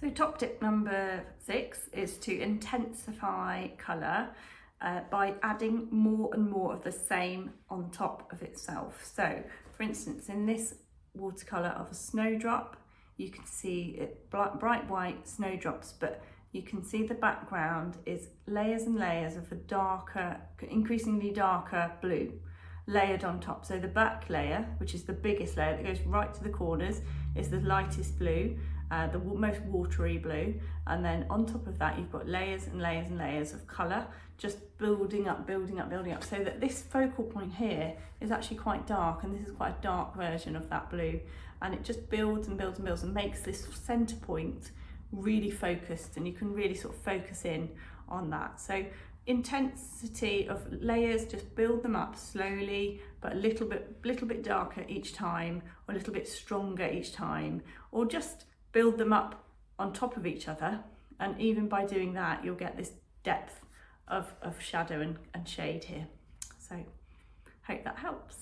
So top tip number 6 is to intensify colour by adding more and more of the same on top of itself. So for instance, in this watercolour of a snowdrop, you can see it bright white snowdrops, but you can see the background is layers and layers of a darker, increasingly darker blue layered on top. So the back layer, which is the biggest layer that goes right to the corners, is the lightest blue, the most watery blue, and then on top of that you've got layers and layers and layers of colour just building up, so that this focal point here is actually quite dark, and this is quite a dark version of that blue, and it just builds and builds and builds and makes this centre point really focused, and you can really sort of focus in on that. So intensity of layers, just build them up slowly, but a little bit darker each time, or a little bit stronger each time, or just build them up on top of each other, and even by doing that you'll get this depth of shadow and shade here. So hope that helps.